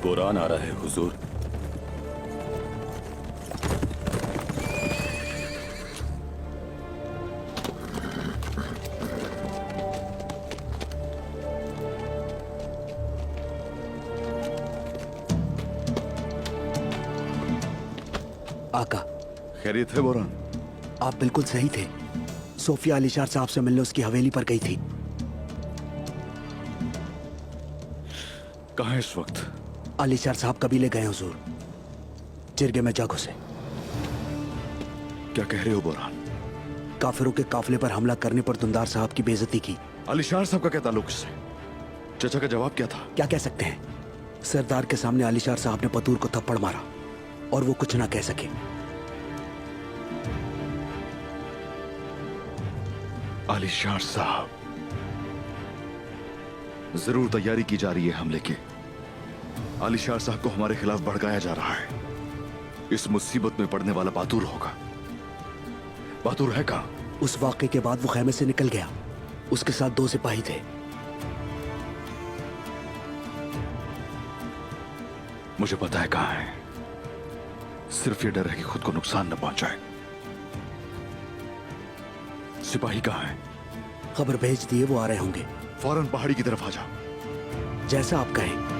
कुरान आ रहा है हुजूर। आका, खैरियत है बोरान? आप बिल्कुल सही थे। सोफिया अलीशार साहब से मिलने उसकी हवेली पर गई थी। कहाँ है इस वक्त? अलीशार साहब कबीले गए हुजूर, जिरगे में जा घुसे। क्या कह रहे हो बोरान? काफिरों के काफिले पर हमला करने पर दुंदार साहब की बेइज्जती की। अलीशार साहब का क्या ताल्लुक इससे? चाचा का जवाब क्या था? क्या कह सकते हैं, सरदार के सामने अलीशार साहब ने पतूर को थप्पड़ मारा और वो कुछ ना कह सके। अलीशार साहब, जरूर तैयारी की जा रही है हमले की। अलीशार साहब को हमारे खिलाफ भड़काया जा रहा है। इस मुसीबत में पड़ने वाला बहादुर होगा। बहादुर है कहां? उस वाक़े के बाद वो खेमे से निकल गया। उसके साथ 2 सिपाही थे। मुझे पता है कहां है। सिर्फ ये डर है कि खुद को नुकसान न पहुंचाए। सिपाही कहां है? खबर भेज दिए, वो आ रहे होंगे। फौरन पहाड़ी की तरफ आ जा। जैसा आप कहें।